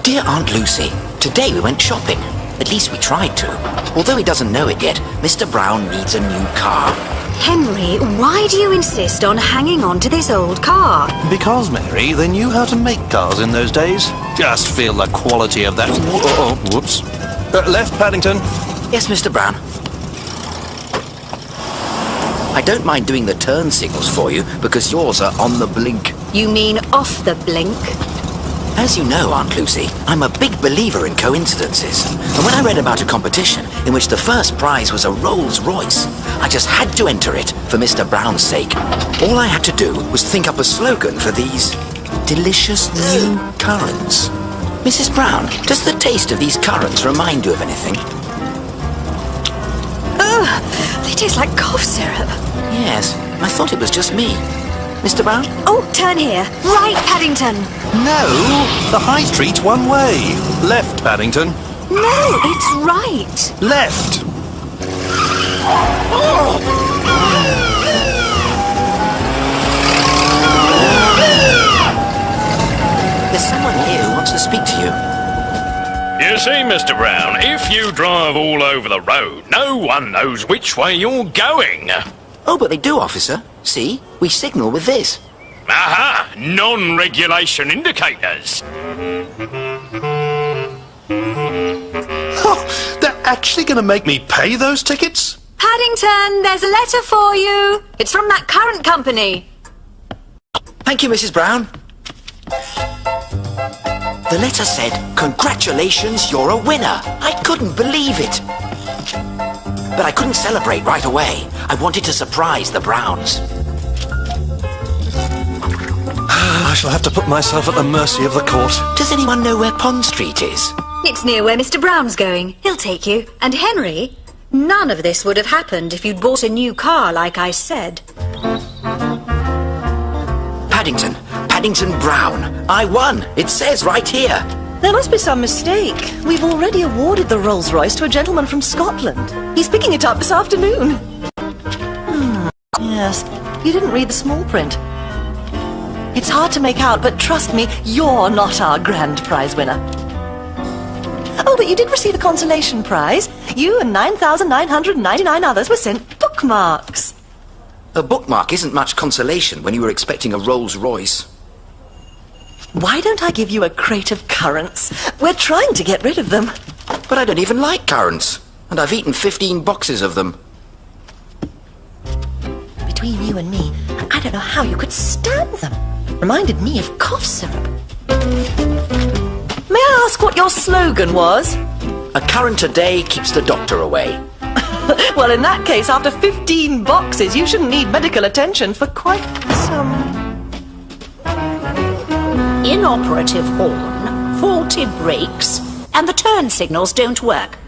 Dear Aunt Lucy, today we went shopping. At least we tried to. Although he doesn't know it yet, Mr. Brown needs a new car. Henry, why do you insist on hanging on to this old car? Because, Mary, they knew how to make cars in those days. Just feel the quality of that. Whoops. Left, Paddington. Yes, Mr. Brown. I don't mind doing the turn signals for you because yours are on the blink. You mean off the blink? As you know, Aunt Lucy, I'm a big believer in coincidences. And when I read about a competition in which the first prize was a Rolls Royce, I just had to enter it for Mr. Brown's sake. All I had to do was think up a slogan for these delicious new currants. Mrs. Brown, does the taste of these currants remind you of anything? Ugh, they taste like cough syrup. Yes, I thought it was just me. Mr. Brown? Oh, turn here. Right, Paddington. No, the high street's one way. Left, Paddington. No, it's right. Left. There's someone here who wants to speak to you. You see, Mr. Brown, if you drive all over the road, no one knows which way you're going. Oh, but they do, officer. See, we signal with this. Aha! Non-regulation indicators. Oh, they're actually going to make me pay those tickets? Paddington, there's a letter for you. It's from that current company. Thank you, Mrs. Brown. The letter said, "Congratulations, you're a winner." I couldn't believe it. But I couldn't celebrate right away. I wanted to surprise the Browns. I shall have to put myself at the mercy of the court. Does anyone know where Pond Street is? It's near where Mr. Brown's going. He'll take you. And Henry, none of this would have happened if you'd bought a new car like I said. Paddington Brown. I won. It says right here. There must be some mistake. We've already awarded the Rolls Royce to a gentleman from Scotland. He's picking it up this afternoon. Yes, you didn't read the small print. It's hard to make out, but trust me, you're not our grand prize winner. Oh, but you did receive a consolation prize. You and 9,999 others were sent bookmarks. A bookmark isn't much consolation when you were expecting a Rolls Royce. Why don't I give you a crate of currants? We're trying to get rid of them. But I don't even like currants. And I've eaten 15 boxes of them. Between you and me, I don't know how you could stand them. Reminded me of cough syrup. May I ask what your slogan was? A currant a day keeps the doctor away. Well, in that case, after 15 boxes, you shouldn't need medical attention for quite some... Inoperative horn, faulty brakes, and the turn signals don't work.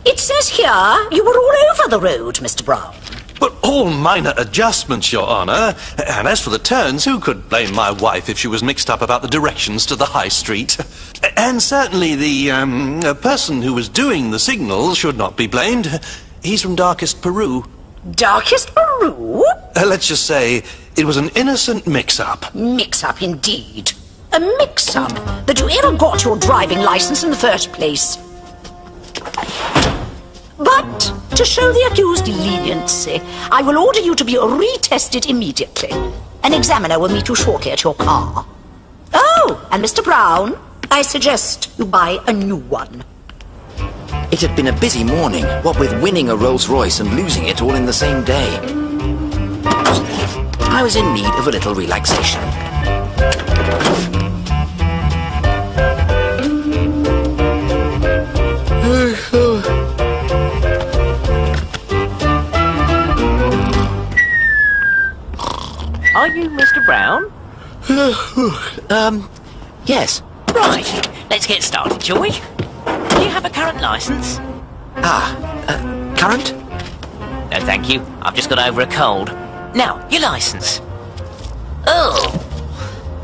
It says here you were all over the road, Mr. Brown. But all minor adjustments, Your Honour. And as for the turns, who could blame my wife if she was mixed up about the directions to the high street? And certainly the person who was doing the signals should not be blamed. He's from darkest Peru. Darkest Peru? Let's just say it was an innocent mix-up. Mix-up indeed. A mix-up that you ever got your driving licence in the first place. But, to show the accused leniency, I will order you to be retested immediately. An examiner will meet you shortly at your car. Oh, and Mr. Brown, I suggest you buy a new one. It had been a busy morning, what with winning a Rolls Royce and losing it all in the same day. I was in need of a little relaxation. Are you Mr. Brown? Yes. Right, let's get started, shall we? Do you have a current licence? Current? No, thank you. I've just got over a cold. Now, your licence. Oh,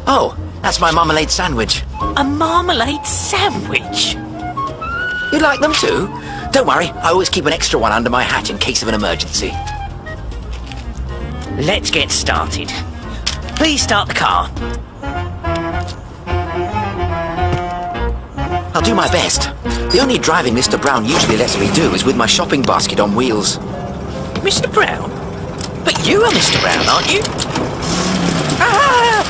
Oh, that's my marmalade sandwich. a marmalade sandwich. You like them too? Don't worry, I always keep an extra one under my hat in case of an emergency. Let's get started. Please start the car. I'll do my best. The only driving Mr. Brown usually lets me do is with my shopping basket on wheels. Mr. Brown? But you are Mr. Brown, aren't you? Ah!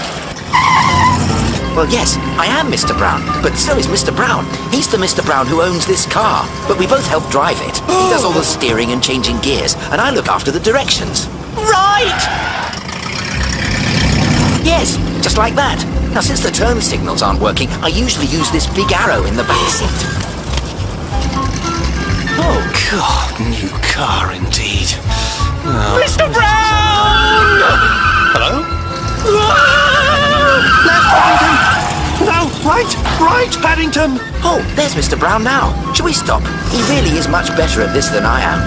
Well, yes, I am Mr. Brown, but so is Mr. Brown. He's the Mr. Brown who owns this car, but we both help drive it. He does all the steering and changing gears, and I look after the directions. Right! Yes, just like that. Now, since the turn signals aren't working, I usually use this big arrow in the back seat. Oh, God, new car indeed. Oh. Mr. Brown! Hello? Left, Paddington! No, right, Paddington! Oh, there's Mr. Brown now. Shall we stop? He really is much better at this than I am.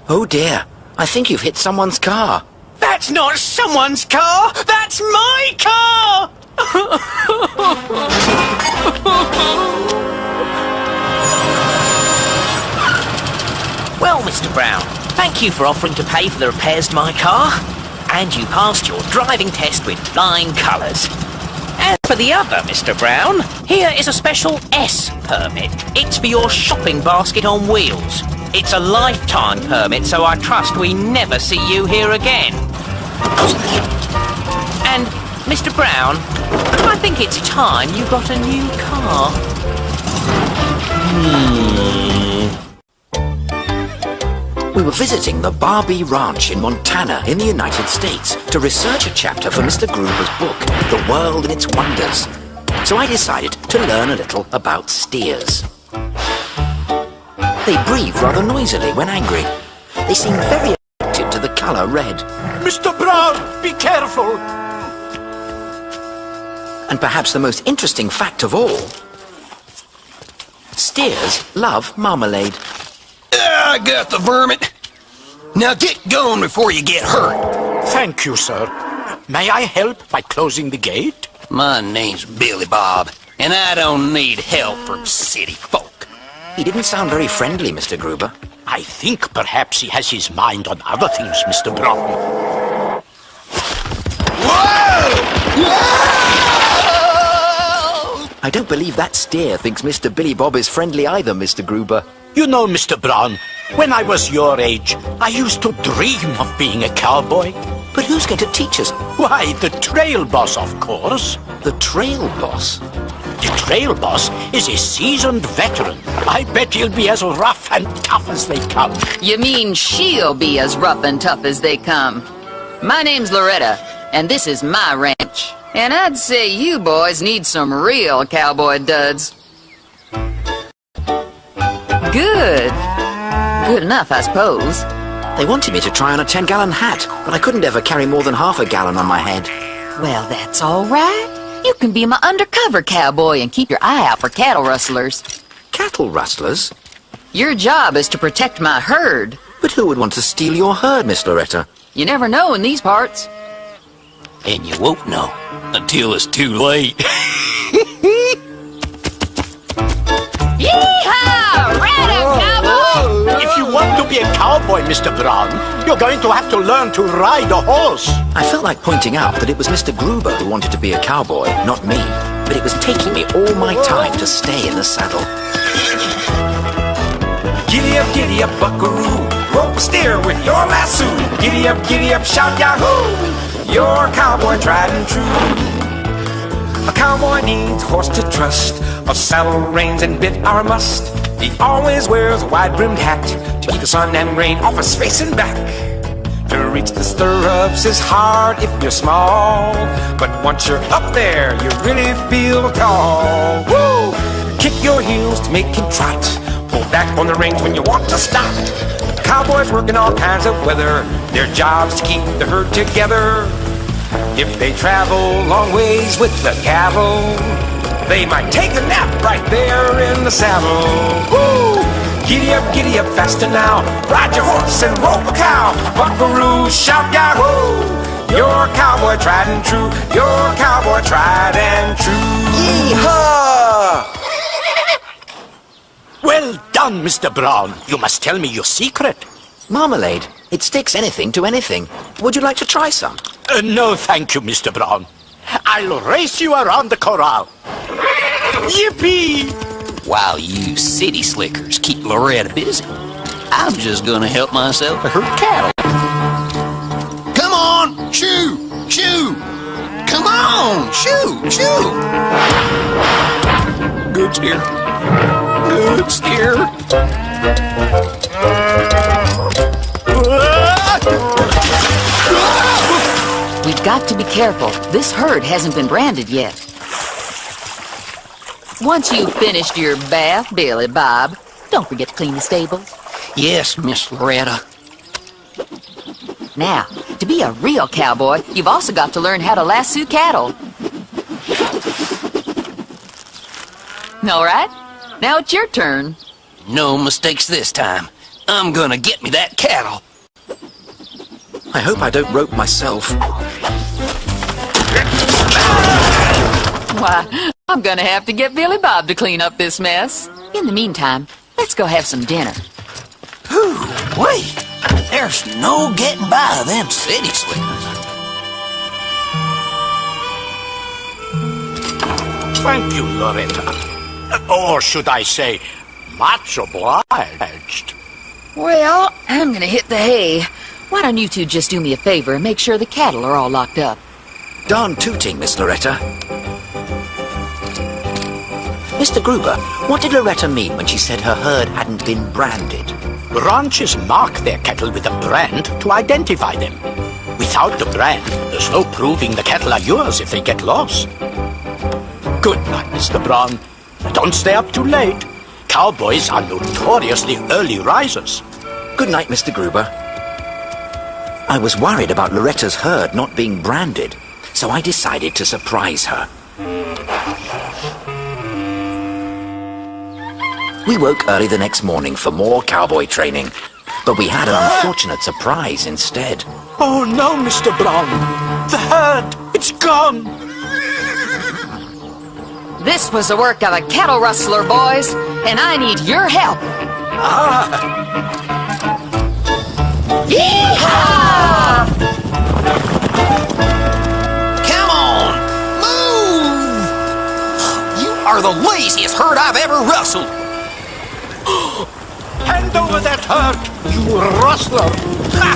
Oh dear, I think you've hit someone's car. That's not someone's car! That's my car! Well, Mr. Brown, thank you for offering to pay for the repairs to my car. And you passed your driving test with flying colours. As for the other, Mr. Brown, here is a special S permit. It's for your shopping basket on wheels. It's a lifetime permit, so I trust we never see you here again. And, Mr. Brown, I think it's time you got a new car. We were visiting the Barbie Ranch in Montana in the United States to research a chapter for Mr. Gruber's book, The World and Its Wonders. So I decided to learn a little about steers. They breathe rather noisily when angry. They seem very attracted to the colour red. Mr. Brown, be careful! And perhaps the most interesting fact of all, steers love marmalade. I got the vermin. Now get going before you get hurt. Thank you, sir. May I help by closing the gate? My name's Billy Bob, and I don't need help from city folk. He didn't sound very friendly, Mr. Gruber. I think perhaps he has his mind on other things, Mr. Brown. Whoa! I don't believe that steer thinks Mr. Billy Bob is friendly either, Mr. Gruber. You know, Mr. Brown, when I was your age, I used to dream of being a cowboy. But who's going to teach us? Why, the trail boss, of course. The trail boss? The trail boss is a seasoned veteran. I bet he'll be as rough and tough as they come. You mean she'll be as rough and tough as they come? My name's Loretta, and this is my ranch. And I'd say you boys need some real cowboy duds. Good. Good enough, I suppose. They wanted me to try on a 10-gallon hat, but I couldn't ever carry more than half a gallon on my head. Well, that's all right. You can be my undercover cowboy and keep your eye out for cattle rustlers. Cattle rustlers? Your job is to protect my herd. But who would want to steal your herd, Miss Loretta? You never know in these parts. And you won't know until it's too late. Yeehaw! Right up, cowboy! If you want to be a cowboy, Mr. Brown, you're going to have to learn to ride a horse. I felt like pointing out that it was Mr. Gruber who wanted to be a cowboy, not me. But it was taking me all my time to stay in the saddle. Giddy up, buckaroo. Rope a steer with your lasso. Giddy up, shout yahoo. You're a cowboy tried and true. A cowboy needs horse to trust. A saddle, reins, and bit are a must. He always wears a wide-brimmed hat to keep the sun and rain off his face and back. To reach the stirrups is hard if you're small, but once you're up there, you really feel tall. Woo! Kick your heels to make him trot. Pull back on the reins when you want to stop. Cowboys work in all kinds of weather. Their job's to keep the herd together. If they travel long ways with the cattle, they might take a nap right there in the saddle. Woo! Giddy up faster now. Ride your horse and rope a cow. Buckaroo, shout yahoo. You're a cowboy tried and true. You're a cowboy tried and true. Yee-haw! Well done, Mr. Brown. You must tell me your secret. Marmalade. It sticks anything to anything. Would you like to try some? No, thank you, Mr. Brown. I'll race you around the corral. Yippee! While you city slickers keep Loretta busy, I'm just gonna help myself to her cattle. Come on, shoo, shoo! Come on, shoo, shoo! Good steer. Good steer. We've got to be careful. This herd hasn't been branded yet. Once you've finished your bath, Billy Bob, don't forget to clean the stables. Yes, Miss Loretta. Now, to be a real cowboy, you've also got to learn how to lasso cattle. All right, now it's your turn. No mistakes this time. I'm gonna get me that cattle. I hope I don't rope myself. Why, I'm gonna have to get Billy Bob to clean up this mess. In the meantime, let's go have some dinner. Whew, wait. There's no getting by them city slickers. Thank you, Loretta. Or should I say, much obliged. Well, I'm gonna hit the hay. Why don't you two just do me a favor and make sure the cattle are all locked up? Darn tooting, Miss Loretta. Mr. Gruber, what did Loretta mean when she said her herd hadn't been branded? Ranchers mark their cattle with a brand to identify them. Without the brand, there's no proving the cattle are yours if they get lost. Good night, Mr. Brown. Don't stay up too late. Cowboys are notoriously early risers. Good night, Mr. Gruber. I was worried about Loretta's herd not being branded, so I decided to surprise her. We woke early the next morning for more cowboy training, but we had an unfortunate surprise instead. Oh no, Mr. Brown. The herd, it's gone. This was the work of a cattle rustler, boys, and I need your help. Yeehaw! Come on, move! You are the laziest herd I've ever rustled. Hand over that herd, you rustler. Ha!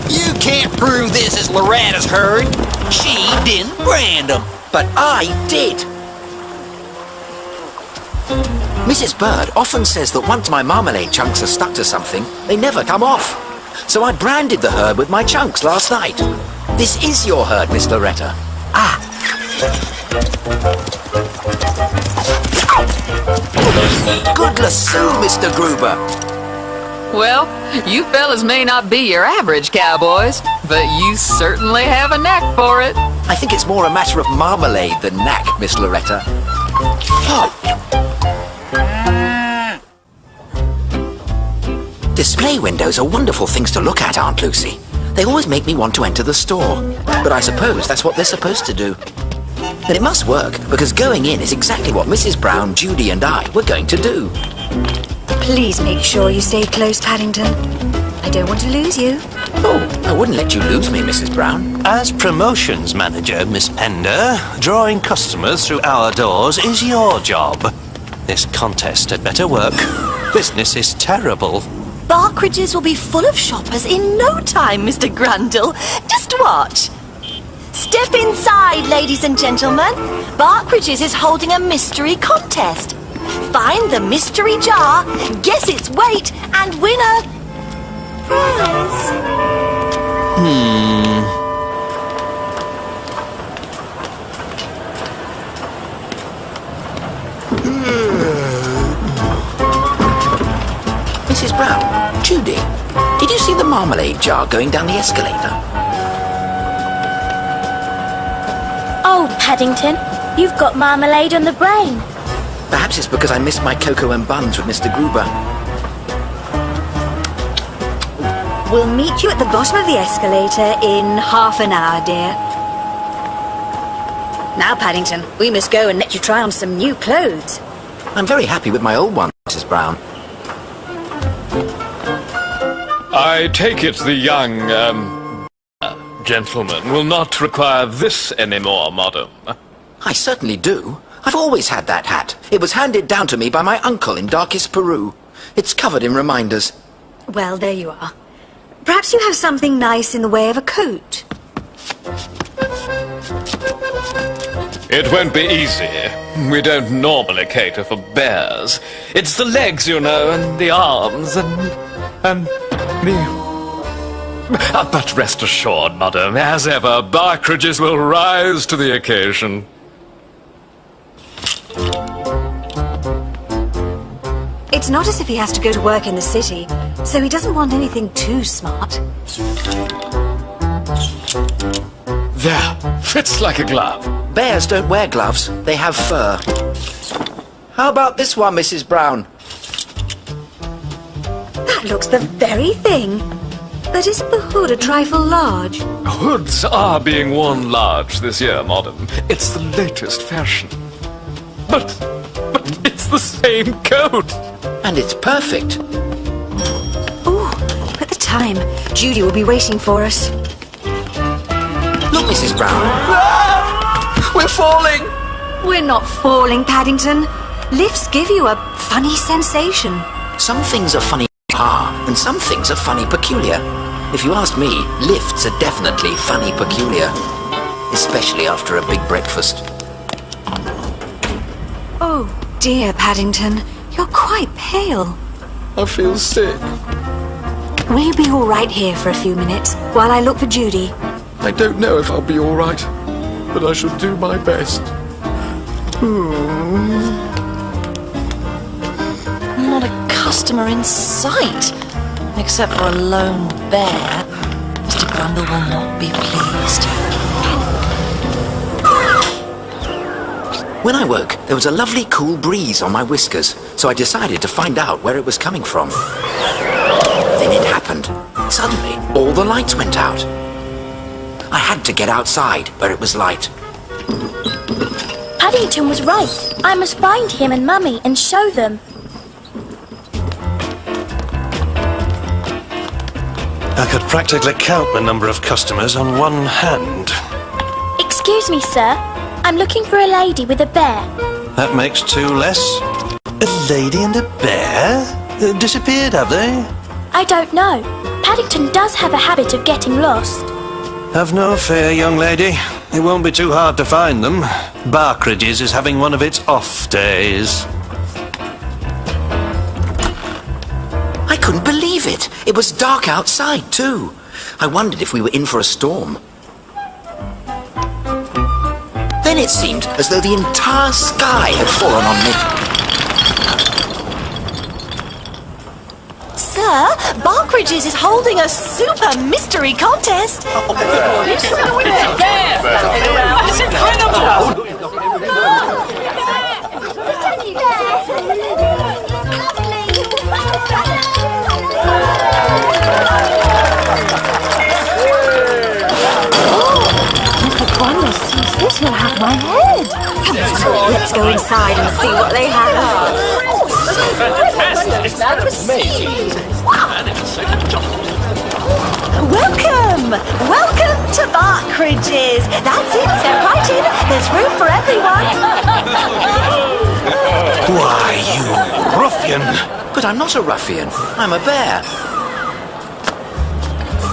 You can't prove this is Loretta's herd. She didn't brand them. But I did! Mrs. Bird often says that once my marmalade chunks are stuck to something, they never come off. So I branded the herd with my chunks last night. This is your herd, Miss Loretta. Ah! Good lasso, Mr. Gruber. Well, you fellas may not be your average cowboys, but you certainly have a knack for it. I think it's more a matter of marmalade than knack, Miss Loretta. Oh. Display windows are wonderful things to look at, Aunt Lucy. They always make me want to enter the store. But I suppose that's what they're supposed to do. And it must work, because going in is exactly what Mrs. Brown, Judy, and I were going to do. Please make sure you stay close, Paddington. I don't want to lose you. Oh, I wouldn't let you lose me, Mrs. Brown. As promotions manager, Miss Pender, drawing customers through our doors is your job. This contest had better work. Business is terrible. Barkridges will be full of shoppers in no time, Mr. Grundle. Just watch. Step inside, ladies and gentlemen. Barkridges is holding a mystery contest. Find the mystery jar, guess its weight, and win a prize. Mrs. Brown, Judy, did you see the marmalade jar going down the escalator? Oh, Paddington, you've got marmalade on the brain. Perhaps it's because I missed my cocoa and buns with Mr. Gruber. We'll meet you at the bottom of the escalator in half an hour, dear. Now, Paddington, we must go and let you try on some new clothes. I'm very happy with my old one, Mrs. Brown. I take it the young, gentleman will not require this anymore, madam. I certainly do. I've always had that hat. It was handed down to me by my uncle in darkest Peru. It's covered in reminders. Well, there you are. Perhaps you have something nice in the way of a coat. It won't be easy. We don't normally cater for bears. It's the legs, you know, and the arms, and the... But rest assured, madam, as ever, Barkridges will rise to the occasion. It's not as if he has to go to work in the city, so he doesn't want anything too smart. There, fits like a glove. Bears don't wear gloves. They have fur. How about this one, Mrs. Brown? That looks the very thing. But isn't the hood a trifle large? Hoods are being worn large this year, madam. It's the latest fashion. But it's the same coat. And it's perfect. Ooh, look at the time. Judy will be waiting for us. Look, Mrs. Brown. We're falling. We're not falling, Paddington. Lifts give you a funny sensation. Some things are funny and some things are funny peculiar. If you ask me, lifts are definitely funny peculiar. Especially after a big breakfast. Oh, dear, Paddington. You're quite pale. I feel sick. Will you be all right here for a few minutes while I look for Judy? I don't know if I'll be all right, but I shall do my best. Not a customer in sight, except for a lone bear. Mr. Grumble will not be pleased. When I woke, there was a lovely cool breeze on my whiskers, so I decided to find out where it was coming from. Then it happened. Suddenly, all the lights went out. I had to get outside where it was light. Paddington was right. I must find him and Mummy and show them. I could practically count the number of customers on one hand. Excuse me, sir. I'm looking for a lady with a bear. That makes two less. A lady and a bear? Disappeared, have they? I don't know. Paddington does have a habit of getting lost. Have no fear, young lady. It won't be too hard to find them. Barkridges is having one of its off days. I couldn't believe it. It was dark outside, too. I wondered if we were in for a storm. Then it seemed as though the entire sky had fallen on me. Sir, Barkridges is holding a super mystery contest. It's incredible! This will have my head. Come on, let's go inside and see what they have. Welcome to Barkridges. That's it, step right in. There's room for everyone. Why, you ruffian! But I'm not a ruffian. I'm a bear.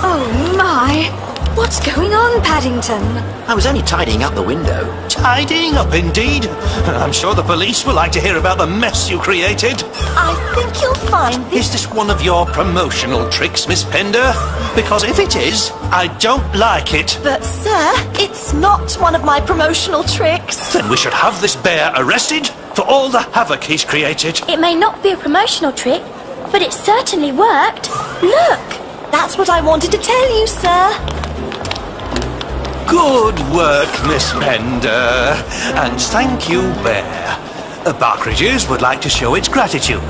Oh, my. What's going on, Paddington? I was only tidying up the window. Tidying up, indeed. I'm sure the police would like to hear about the mess you created. I think you'll find this... Is this one of your promotional tricks, Miss Pender? Because if it is, I don't like it. But, sir, it's not one of my promotional tricks. Then we should have this bear arrested for all the havoc he's created. It may not be a promotional trick, but it certainly worked. Look! That's what I wanted to tell you, sir. Good work, Miss Pender. And thank you, Bear. Barkridges would like to show its gratitude.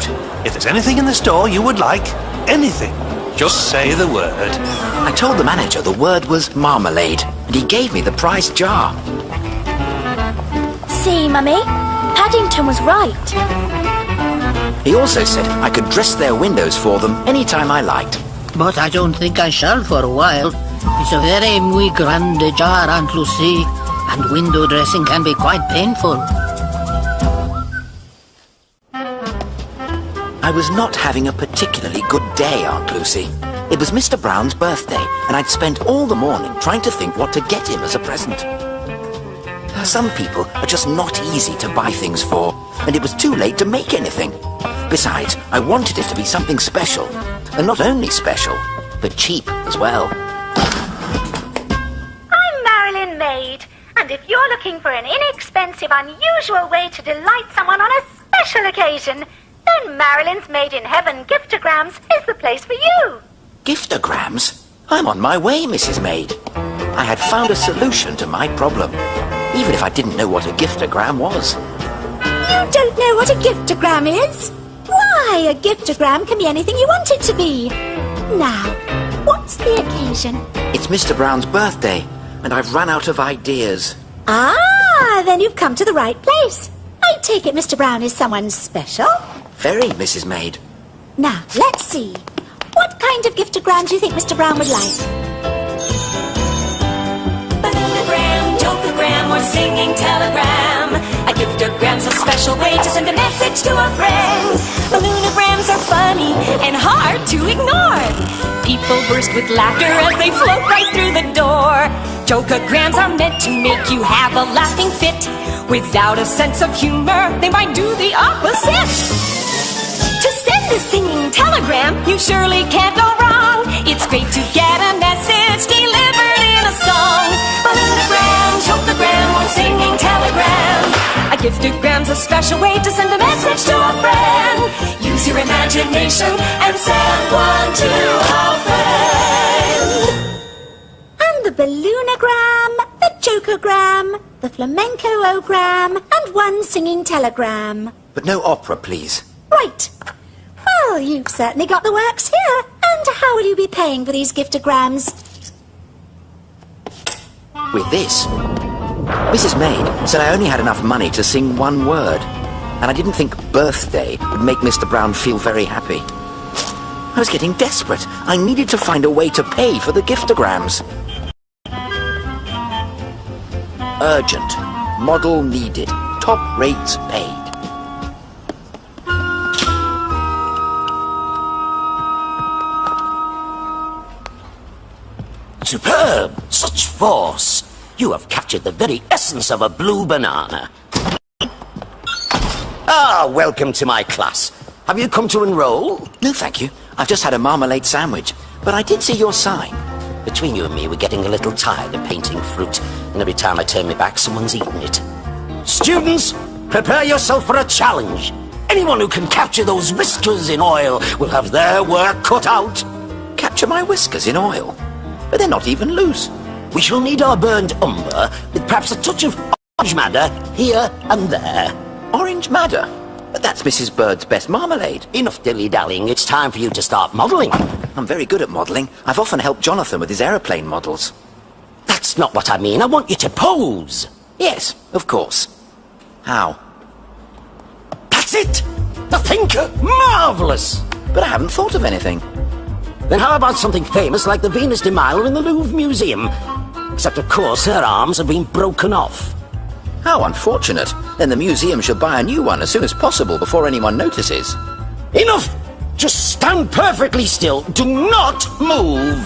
If there's anything in the store you would like, anything, just say the word. I told the manager the word was marmalade, and he gave me the prize jar. See, Mummy? Paddington was right. He also said I could dress their windows for them anytime I liked. but I don't think I shall for a while. It's a very muy grande jar, Aunt Lucy, and window dressing can be quite painful. I was not having a particularly good day, Aunt Lucy. It was Mr. Brown's birthday, and I'd spent all the morning trying to think what to get him as a present. Some people are just not easy to buy things for, and it was too late to make anything. Besides, I wanted it to be something special, and not only special, but cheap as well. I'm Marilyn Maid, and if you're looking for an inexpensive, unusual way to delight someone on a special occasion, then Marilyn's Made in Heaven giftograms is the place for you. Giftograms? I'm on my way, Mrs. Maid. I had found a solution to my problem, even if I didn't know what a giftogram was. You don't know what a giftogram is? Why, a giftogram can be anything you want it to be. Now, what's the occasion? It's Mr. Brown's birthday, and I've run out of ideas. Ah, then you've come to the right place. I take it Mr. Brown is someone special? Very, Mrs. Maid. Now, let's see. What kind of giftogram do you think Mr. Brown would like? Balloon-o-gram, joke-o-gram, or singing telegram. A giftogram's a special way to send a message to a friend. Balloonograms are funny and hard to ignore. People burst with laughter as they float right through the door. Joke-o-grams are meant to make you have a laughing fit. Without a sense of humor, they might do the opposite. To send a singing telegram, you surely can't go wrong. It's great to get a message delivered in a song. Balloon-o-gram, joke-o-gram, or singing telegram. A giftogram's a special way to send a message to a friend. Use your imagination and send one to a friend. And the balloonogram, the jokeogram, the flamenco-ogram, and one singing telegram. But no opera, please. Right. Well, you've certainly got the works here. And how will you be paying for these giftograms? With this. Mrs. Maid said I only had enough money to sing one word, and I didn't think birthday would make Mr. Brown feel very happy. I was getting desperate. I needed to find a way to pay for the giftograms. Urgent. Model needed. Top rates paid. Superb! Such force! You have captured the very essence of a blue banana. Ah, welcome to my class. Have you come to enroll? No, thank you. I've just had a marmalade sandwich, but I did see your sign. Between you and me, we're getting a little tired of painting fruit, and every time I turn my back, someone's eating it. Students, prepare yourself for a challenge. Anyone who can capture those whiskers in oil will have their work cut out. Capture my whiskers in oil? But they're not even loose. We shall need our burned umber, with perhaps a touch of orange madder here and there. Orange madder? But that's Mrs. Bird's best marmalade. Enough dilly-dallying, it's time for you to start modelling. I'm very good at modelling. I've often helped Jonathan with his aeroplane models. That's not what I mean. I want you to pose. Yes, of course. How? That's it! The thinker! Marvellous! But I haven't thought of anything. Then how about something famous like the Venus de Milo in the Louvre Museum? Except, of course, her arms have been broken off. How unfortunate. Then the museum should buy a new one as soon as possible before anyone notices. Enough! Just stand perfectly still. Do not move!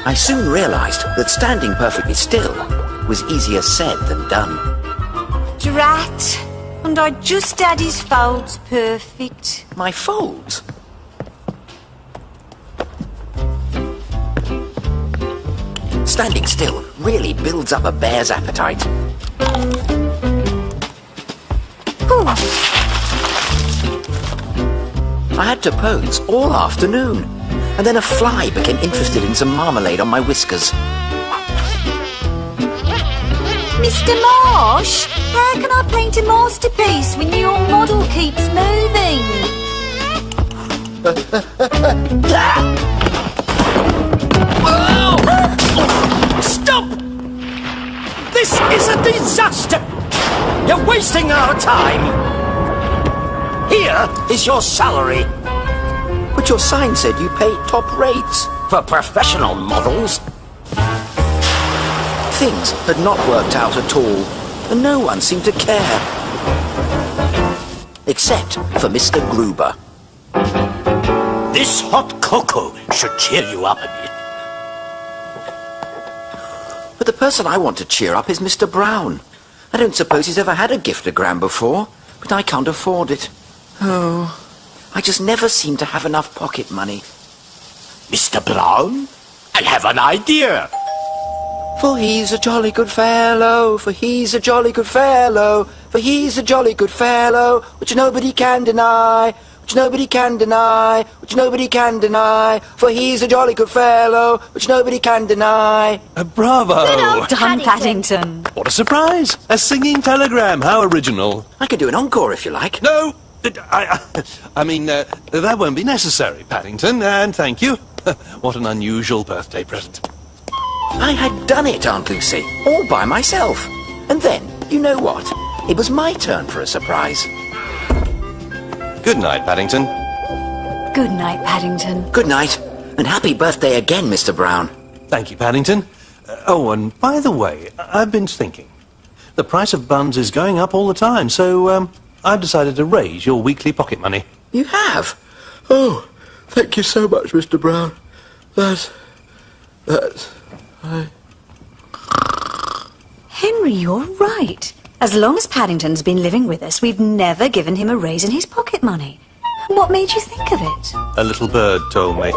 I soon realized that standing perfectly still was easier said than done. Drat. And I just had his folds perfect. My folds? Standing still really builds up a bear's appetite. I had to pose all afternoon, and then a fly became interested in some marmalade on my whiskers. Mr. Marsh, how can I paint a masterpiece when your model keeps moving? Stop! This is a disaster! You're wasting our time! Here is your salary. But But your sign said you paid top rates. For professional models? Things had not worked out at all, and no one seemed to care. Except for Mr. Gruber. This hot cocoa should cheer you up a bit. But the person I want to cheer up is Mr. Brown. I don't suppose he's ever had a giftogram before, but I can't afford it. Oh, I just never seem to have enough pocket money. Mr. Brown, I have an idea. For he's a jolly good fellow, for he's a jolly good fellow, for he's a jolly good fellow, which nobody can deny, which nobody can deny, which nobody can deny, for he's a jolly good fellow, which nobody can deny. Bravo! Well done, Paddington. What a surprise! A singing telegram, how original. I can do an encore if you like. No! I mean, that won't be necessary, Paddington, and thank you. What an unusual birthday present. I had done it, Aunt Lucy, all by myself. And then, you know what? It was my turn for a surprise. Good night, Paddington. Good night, Paddington. Good night, and happy birthday again, Mr. Brown. Thank you, Paddington. Oh, and by the way, I've been thinking. The price of buns is going up all the time, so I've decided to raise your weekly pocket money. You have? Oh, thank you so much, Mr. Brown. Henry, you're right. As long as Paddington's been living with us, we've never given him a raise in his pocket money. What made you think of it? A little bird told me.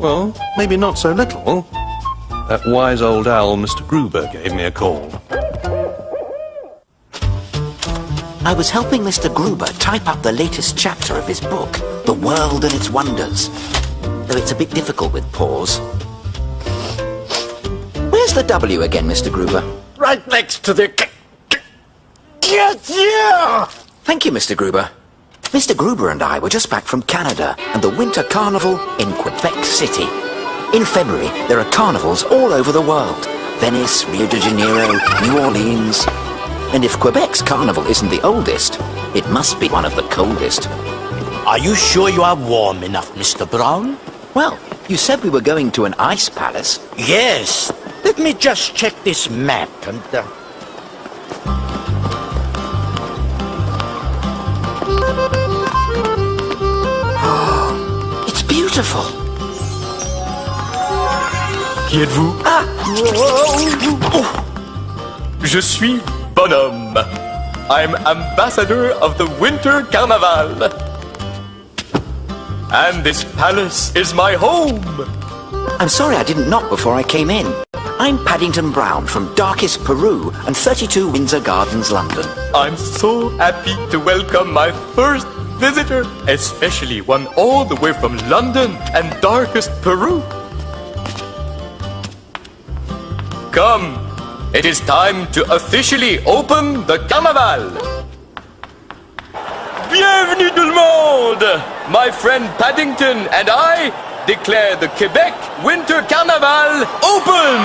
Well, maybe not so little. That wise old owl, Mr. Gruber, gave me a call. I was helping Mr. Gruber type up the latest chapter of his book, The World and Its Wonders. Though it's a bit difficult with paws. Where's the W again, Mr. Gruber? Right next to the... Thank you, Mr. Gruber. Mr. Gruber and I were just back from Canada and the Winter Carnival in Quebec City. In February, there are carnivals all over the world. Venice, Rio de Janeiro, New Orleans. And if Quebec's carnival isn't the oldest, it must be one of the coldest. Are you sure you are warm enough, Mr. Brown? Well, you said we were going to an ice palace. Yes. Let me just check this map and... It's beautiful. Qui êtes-vous? Je suis Bonhomme. I'm ambassador of the Winter Carnival. And this palace is my home. I'm sorry I didn't knock before I came in. I'm Paddington Brown from darkest Peru and 32 Windsor Gardens, London. I'm so happy to welcome my first visitor, especially one all the way from London and darkest Peru. Come, it is time to officially open the carnival. Bienvenue tout le monde! My friend Paddington and I declare the Quebec Winter Carnival open!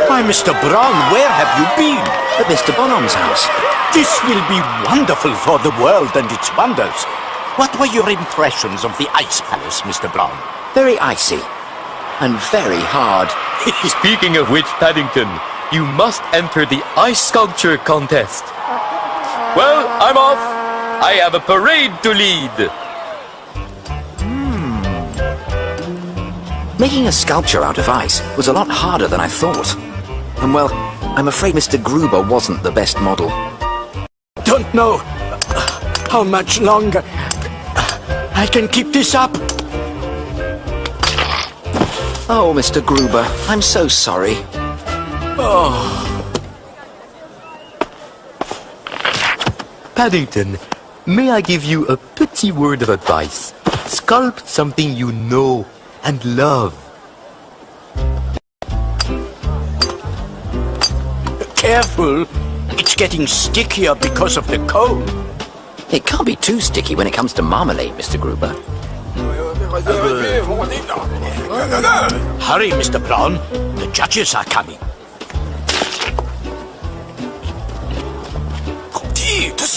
Why, Mr. Brown, where have you been? At Mr. Bonhomme's house. This will be wonderful for the world and its wonders. What were your impressions of the Ice Palace, Mr. Brown? Very icy. And very hard. Speaking of which, Paddington, you must enter the ice sculpture contest. Well, I'm off. I have a parade to lead. Making a sculpture out of ice was a lot harder than I thought. And well, I'm afraid Mr. Gruber wasn't the best model. Don't know how much longer I can keep this up. Oh, Mr. Gruber, I'm so sorry. Paddington, may I give you a petty word of advice? Sculpt something you know and love. Careful. It's getting stickier because of the cold. It can't be too sticky when it comes to marmalade, Mr. Gruber. Hurry, Mr. Brown. The judges are coming.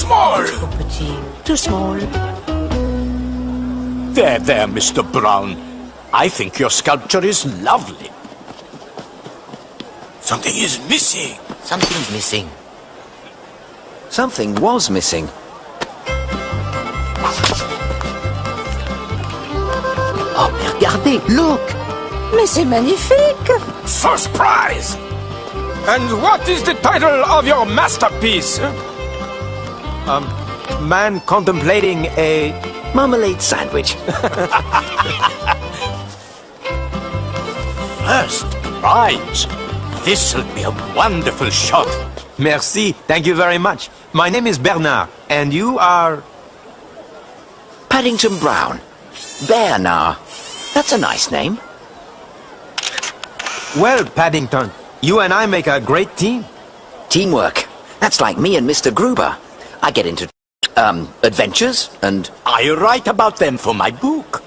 small. Too small. There, Mr. Brown. I think your sculpture is lovely. Something is missing. Something's missing. Something was missing. Oh, mais regardez, look! Mais c'est magnifique! First prize! And what is the title of your masterpiece? Man contemplating a marmalade sandwich. First prize! This'll be a wonderful shot. Merci, thank you very much. My name is Bernard, and you are... Paddington Brown. Bernard. That's a nice name. Well, Paddington, you and I make a great team. Teamwork. That's like me and Mr. Gruber. I get into, adventures, and... I write about them for my book.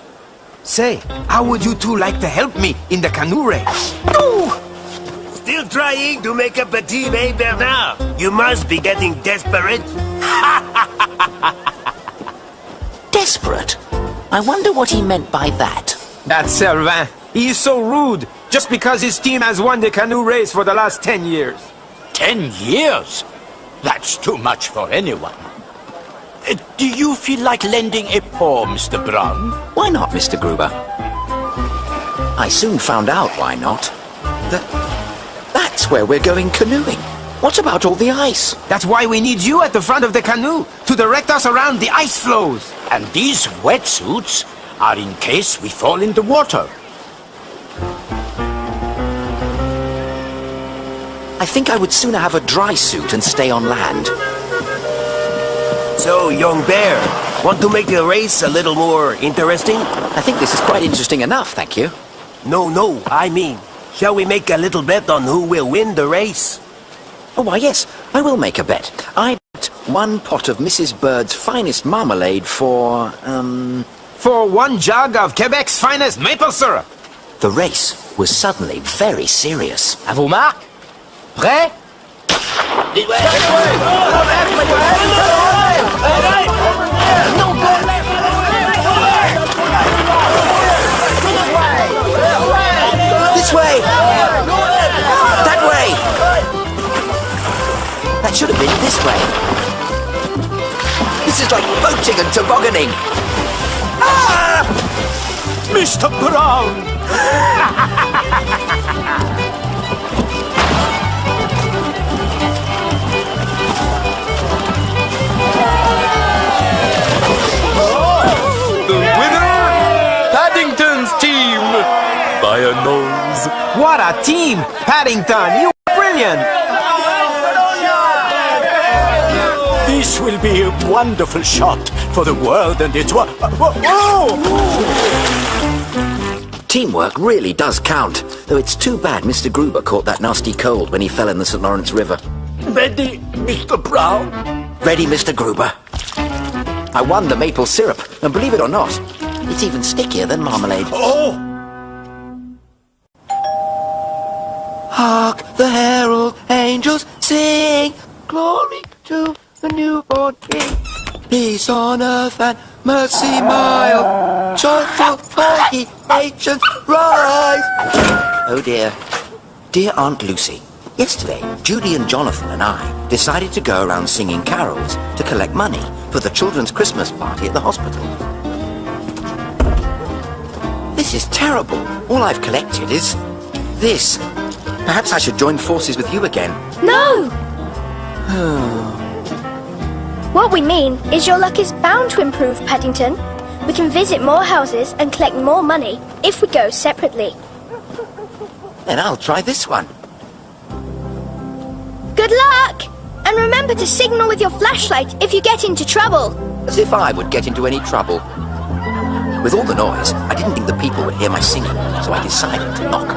Say, how would you two like to help me in the canoe race? Still trying to make up a team, eh, Bernard? You must be getting desperate. Desperate? I wonder what he meant by that. That Servin. He is so rude, just because his team has won the canoe race for the last 10 years. 10 years? That's too much for anyone. Do you feel like lending a paw, Mr. Brown? Why not, Mr. Gruber? I soon found out why not. That's where we're going canoeing. What about all the ice? That's why we need you at the front of the canoe, to direct us around the ice floes. And these wetsuits are in case we fall in the water. I think I would sooner have a dry suit and stay on land. So, young bear, want to make the race a little more interesting? I think this is quite interesting enough, thank you. No, I mean, shall we make a little bet on who will win the race? Oh, why, yes, I will make a bet. I bet 1 pot of Mrs. Bird's finest marmalade for, For 1 jug of Quebec's finest maple syrup. The race was suddenly very serious. À vos marques? Prêt? This way! That way! That should have been this way. This is like boating and tobogganing. Ah! Mr. Brown! The winner, Paddington's team, by a nose. What a team! Paddington, you are brilliant! This will be a wonderful shot for the world and its... Teamwork really does count, though it's too bad Mr. Gruber caught that nasty cold when he fell in the St. Lawrence River. Ready, Mr. Brown? Ready, Mr. Gruber. I won the maple syrup, and believe it or not, it's even stickier than marmalade. Oh! Hark the herald angels sing, glory to the newborn King. Peace on earth and mercy mild, joyful for ye nations rise. Oh dear. Dear Aunt Lucy, yesterday, Judy and Jonathan and I decided to go around singing carols to collect money for the children's Christmas party at the hospital. This is terrible. All I've collected is this. Perhaps I should join forces with you again. No! What we mean is your luck is bound to improve, Paddington. We can visit more houses and collect more money if we go separately. Then I'll try this one. Good luck! And remember to signal with your flashlight if you get into trouble. As if I would get into any trouble. With all the noise, I didn't think the people would hear my singing, so I decided to knock.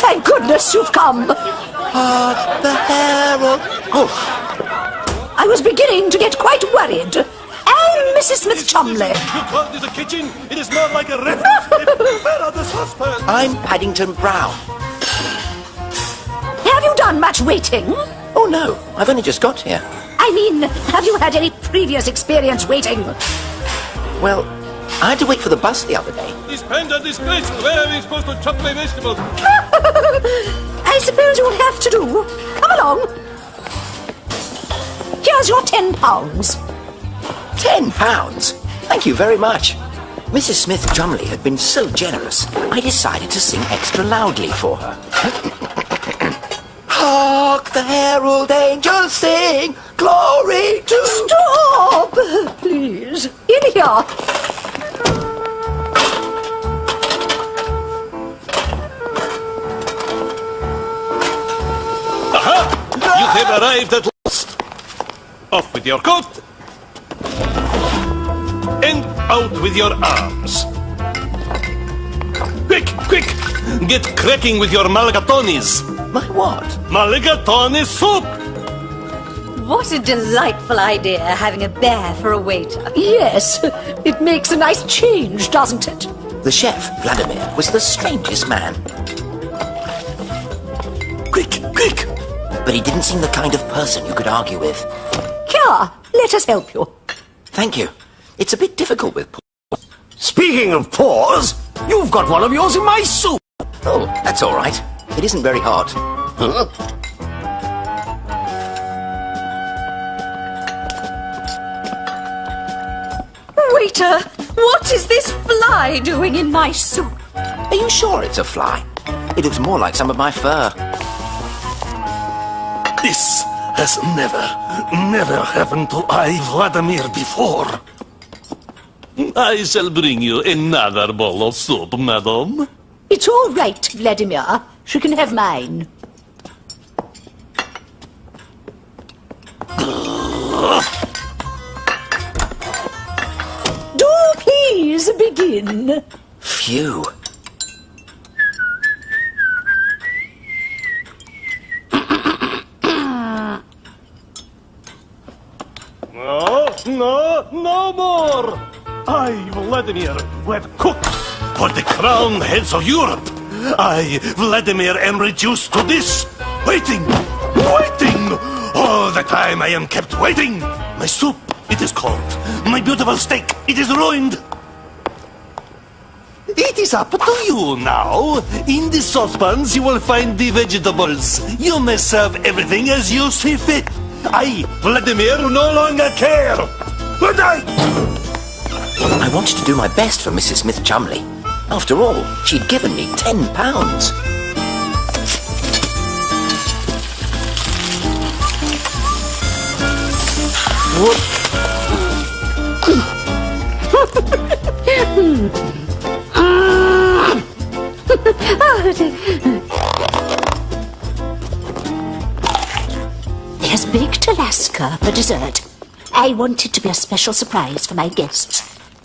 Thank goodness you've come. Hark the herald. Oh, I was beginning to get quite worried. And Mrs. Smith Chumley. What is the kitchen? It is not like a refugee. Where are the suspects? I'm Paddington Brown. Have you done much waiting? Oh, no. I've only just got here. I mean, have you had any previous experience waiting? Well, I had to wait for the bus the other day. These pens are disgraceful. Where are we supposed to chop my vegetables? I suppose you'll have to do. Come along. Here's your £10. £10? Thank you very much. Mrs. Smith Chumley had been so generous, I decided to sing extra loudly for her. Hark the herald angels sing, glory to... Stop! Please. In here. Aha! You have arrived at last. Off with your coat. And out with your arms. Quick, quick! Get cracking with your mulligatonis. My what? Mulligatawny soup! What a delightful idea, having a bear for a waiter. Yes, it makes a nice change, doesn't it? The chef, Vladimir, was the strangest man. Quick, quick! But he didn't seem the kind of person you could argue with. Here, let us help you. Thank you. It's a bit difficult with paws. Speaking of paws, you've got one of yours in my soup. Oh, that's all right. It isn't very hot. Huh? Waiter, what is this fly doing in my soup? Are you sure it's a fly? It looks more like some of my fur. This has never happened to I, Vladimir, before. I shall bring you another bowl of soup, madam. It's all right, Vladimir. She can have mine. Do please begin. Phew. No more! I, Vladimir, who have cooked for the crowned heads of Europe. I, Vladimir, am reduced to this. Waiting! All the time I am kept waiting. My soup, it is cold. My beautiful steak, it is ruined. It is up to you now. In the saucepans you will find the vegetables. You may serve everything as you see fit. I, Vladimir, no longer care. Good night! I wanted to do my best for Mrs. Smith Chumley. After all, she'd given me £10. There's baked Alaska for dessert. I want it to be a special surprise for my guests.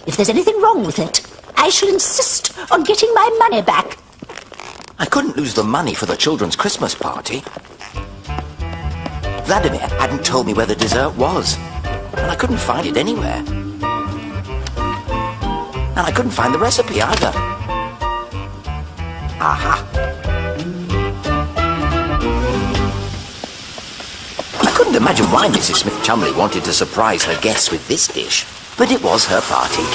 If there's anything wrong with it, I shall insist on getting my money back. I couldn't lose the money for the children's Christmas party. Vladimir hadn't told me where the dessert was, and I couldn't find it anywhere. And I couldn't find the recipe either. Aha! I couldn't imagine why Mrs. Smith Chumley wanted to surprise her guests with this dish, but it was her party.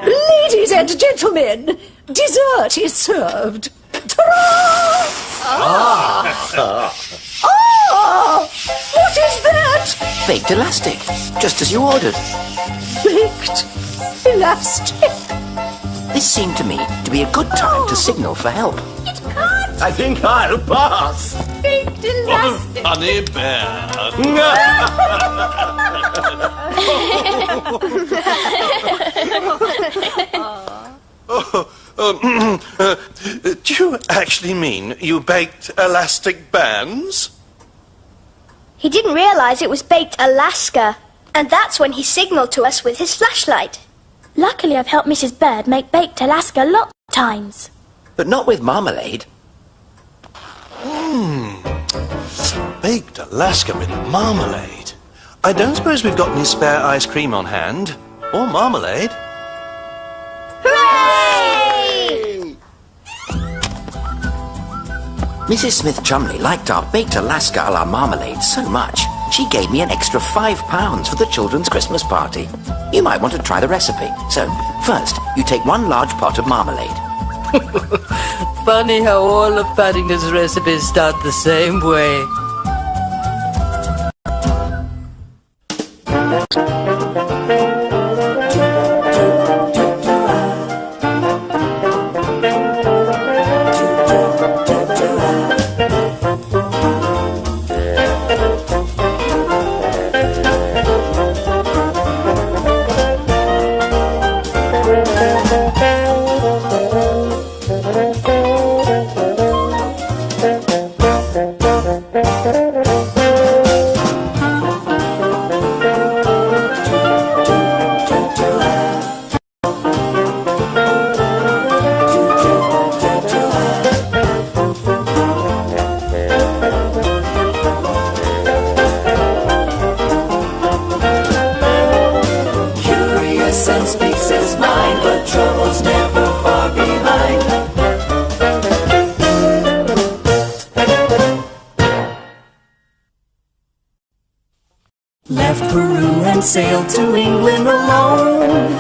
Ladies and gentlemen, dessert is served. Ta-da! What is that? Baked elastic, just as you ordered. Baked elastic? This seemed to me to be a good time to signal for help. I think I'll pass. Baked elastic. Honey bear. Do you actually mean you baked elastic bands? He didn't realise it was baked Alaska, and that's when he signalled to us with his flashlight. Luckily, I've helped Mrs. Bird make baked Alaska lots of times. But not with marmalade. Baked Alaska with marmalade. I don't suppose we've got any spare ice cream on hand. Or marmalade. Hooray! Mrs. Smith-Chumley liked our baked Alaska a la marmalade so much, she gave me an extra £5 for the children's Christmas party. You might want to try the recipe. So, first, you take 1 large pot of marmalade. Funny how all of Paddington's recipes start the same way. Left Peru and sailed to England alone.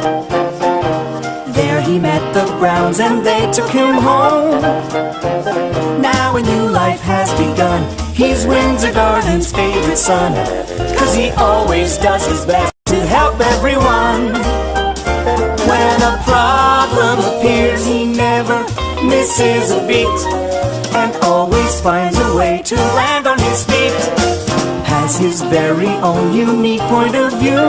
There he met the Browns and they took him home. Now a new life has begun. He's Windsor Garden's favorite son, 'cause he always does his best to help everyone. When a problem appears, he never misses a beat and always finds a way to land on his feet. Has his very own unique point of view,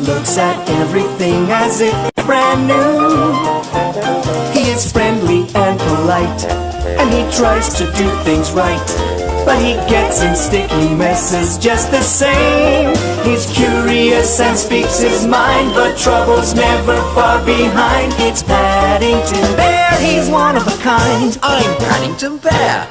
looks at everything as if it's brand new. He is friendly and polite, and he tries to do things right, but he gets in sticky messes just the same. He's curious and speaks his mind, but trouble's never far behind. It's Paddington Bear, he's one of a kind. I'm Paddington Bear.